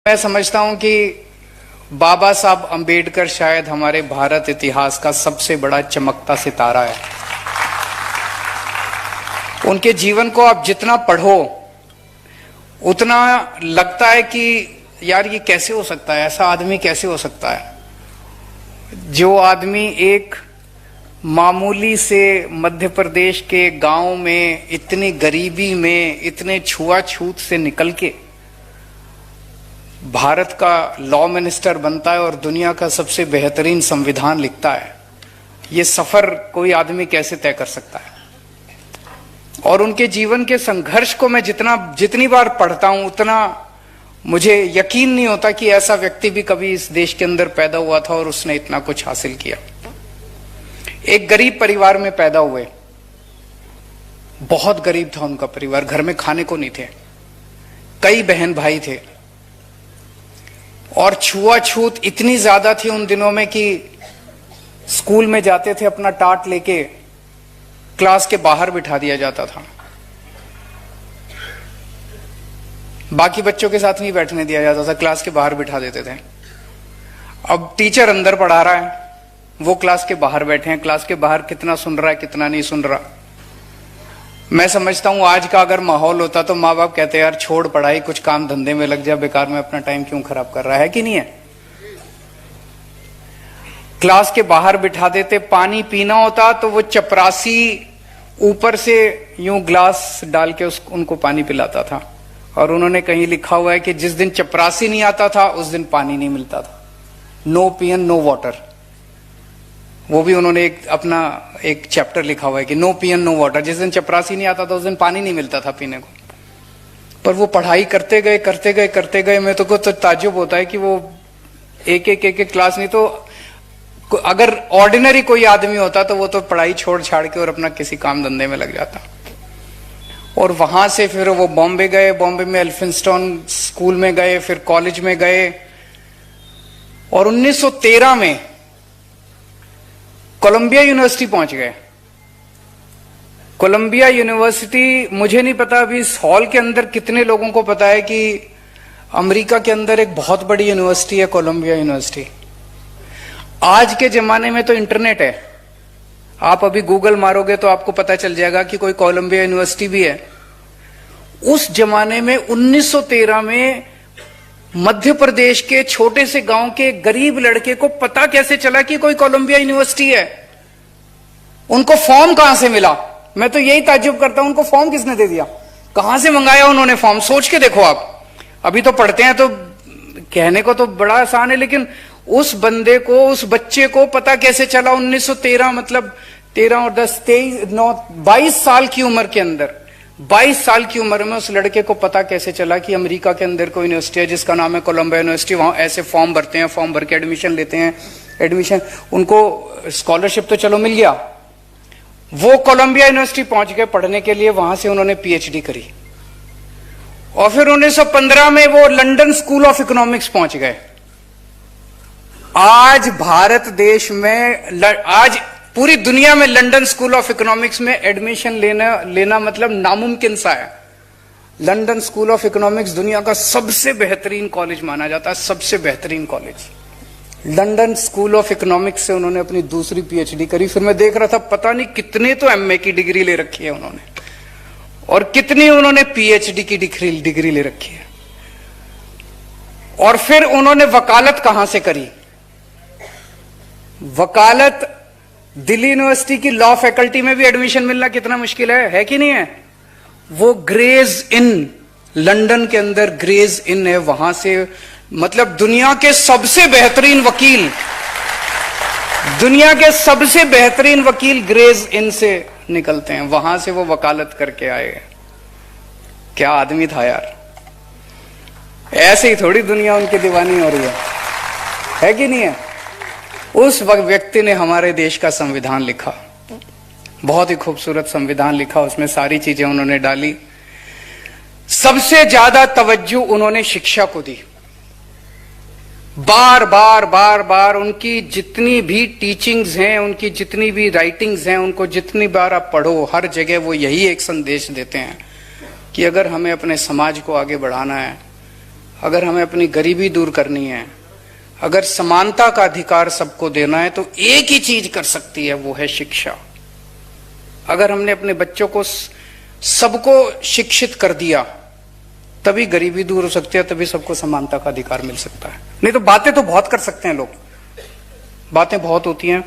मैं समझता हूं कि बाबा साहब अंबेडकर शायद हमारे भारत इतिहास का सबसे बड़ा चमकता सितारा है। उनके जीवन को आप जितना पढ़ो उतना लगता है कि यार ये कैसे हो सकता है, ऐसा आदमी कैसे हो सकता है। जो आदमी एक मामूली से मध्य प्रदेश के गांव में इतनी गरीबी में इतने छुआछूत से निकल के भारत का लॉ मिनिस्टर बनता है और दुनिया का सबसे बेहतरीन संविधान लिखता है, ये सफर कोई आदमी कैसे तय कर सकता है। और उनके जीवन के संघर्ष को मैं जितनी बार पढ़ता हूं उतना मुझे यकीन नहीं होता कि ऐसा व्यक्ति भी कभी इस देश के अंदर पैदा हुआ था और उसने इतना कुछ हासिल किया। एक गरीब परिवार में पैदा हुए, बहुत गरीब था उनका परिवार, घर में खाने को नहीं थे, कई बहन भाई थे और छुआछूत इतनी ज्यादा थी उन दिनों में कि स्कूल में जाते थे अपना टाट लेके क्लास के बाहर बिठा दिया जाता था, बाकी बच्चों के साथ नहीं बैठने दिया जाता था, क्लास के बाहर बिठा देते थे। अब टीचर अंदर पढ़ा रहा है, वो क्लास के बाहर बैठे हैं, क्लास के बाहर कितना सुन रहा है कितना नहीं सुन रहा। मैं समझता हूं आज का अगर माहौल होता तो माँ बाप कहते यार छोड़ पढ़ाई, कुछ काम धंधे में लग जा, बेकार में अपना टाइम क्यों खराब कर रहा है कि नहीं है। क्लास के बाहर बिठा देते, पानी पीना होता तो वो चपरासी ऊपर से यूं ग्लास डाल के उनको पानी पिलाता था। और उन्होंने कहीं लिखा हुआ है कि जिस दिन चपरासी नहीं आता था उस दिन पानी नहीं मिलता था। नो पियन नो वाटर, वो भी उन्होंने अपना एक चैप्टर लिखा हुआ है कि नो पियन नो वाटर। जिस दिन चपरासी नहीं आता था उस दिन पानी नहीं मिलता था पीने को। पर वो पढ़ाई करते गए। मैं तो कुछ ताज्जुब होता है कि वो एक क्लास नहीं तो अगर ऑर्डिनरी कोई आदमी होता तो वो तो पढ़ाई छोड़ छाड़ के और अपना किसी काम धंधे में लग जाता। और वहां से फिर वो बॉम्बे गए, बॉम्बे में एल्फिंस्टन स्कूल में गए, फिर कॉलेज में गए और 1913 में कोलंबिया यूनिवर्सिटी पहुंच गए। कोलंबिया यूनिवर्सिटी, मुझे नहीं पता अभी इस हॉल के अंदर कितने लोगों को पता है कि अमेरिका के अंदर एक बहुत बड़ी यूनिवर्सिटी है कोलंबिया यूनिवर्सिटी। आज के जमाने में तो इंटरनेट है, आप अभी गूगल मारोगे तो आपको पता चल जाएगा कि कोई कोलंबिया यूनिवर्सिटी भी है। उस जमाने में 1913 में मध्य प्रदेश के छोटे से गांव के गरीब लड़के को पता कैसे चला कि कोई कोलंबिया यूनिवर्सिटी है? उनको फॉर्म कहां से मिला? मैं तो यही ताज्जुब करता हूं, उनको फॉर्म किसने दे दिया? कहां से मंगाया उन्होंने फॉर्म? सोच के देखो आप। अभी तो पढ़ते हैं तो कहने को तो बड़ा आसान है, लेकिन उस बंदे को, उस बच्चे को पता कैसे चला 1913, मतलब 13 और 10 23 9 22 साल की उम्र के अंदर, 22 साल की उम्र में उस लड़के को पता कैसे चला कि अमेरिका के अंदर कोई यूनिवर्सिटी है जिसका नाम है कोलंबिया यूनिवर्सिटी। वहां ऐसे फॉर्म भरते हैं, फॉर्म भर के एडमिशन लेते हैं, एडमिशन, उनको स्कॉलरशिप तो चलो मिल गया। वो कोलंबिया यूनिवर्सिटी पहुंच गए पढ़ने के लिए, वहां से उन्होंने पीएचडी करी और फिर 1915 में वो लंदन स्कूल ऑफ इकोनॉमिक्स पहुंच गए। आज भारत देश में, आज पूरी दुनिया में लंदन स्कूल ऑफ इकोनॉमिक्स में एडमिशन लेना मतलब नामुमकिन सा है। लंदन स्कूल ऑफ इकोनॉमिक्स दुनिया का सबसे बेहतरीन कॉलेज माना जाता है, सबसे बेहतरीन college. London school of economics से उन्होंने अपनी दूसरी पीएचडी करी। फिर मैं देख रहा था पता नहीं कितने तो एमए की डिग्री ले रखी है उन्होंने और कितनी उन्होंने पीएचडी की डिग्री ले रखी है। और फिर उन्होंने वकालत कहां से करी? वकालत दिल्ली यूनिवर्सिटी की लॉ फैकल्टी में भी एडमिशन मिलना कितना मुश्किल है कि नहीं है? वो ग्रेज इन, लंदन के अंदर ग्रेज इन है, वहां से मतलब दुनिया के सबसे बेहतरीन वकील, दुनिया के सबसे बेहतरीन वकील ग्रेज इन से निकलते हैं, वहां से वो वकालत करके आए। क्या आदमी था यार। ऐसे ही थोड़ी दुनिया उनकी दीवानी हो रही है कि नहीं है? उस व्यक्ति ने हमारे देश का संविधान लिखा, बहुत ही खूबसूरत संविधान लिखा, उसमें सारी चीजें उन्होंने डाली। सबसे ज्यादा तवज्जो उन्होंने शिक्षा को दी। बार बार उनकी जितनी भी टीचिंग्स हैं, उनकी जितनी भी राइटिंग्स हैं, उनको जितनी बार आप पढ़ो हर जगह वो यही एक संदेश देते हैं कि अगर हमें अपने समाज को आगे बढ़ाना है, अगर हमें अपनी गरीबी दूर करनी है, अगर समानता का अधिकार सबको देना है, तो एक ही चीज कर सकती है, वो है शिक्षा। अगर हमने अपने बच्चों को सबको शिक्षित कर दिया, तभी गरीबी दूर हो सकती है, तभी सबको समानता का अधिकार मिल सकता है। नहीं तो बातें तो बहुत कर सकते हैं लोग, बातें बहुत होती हैं।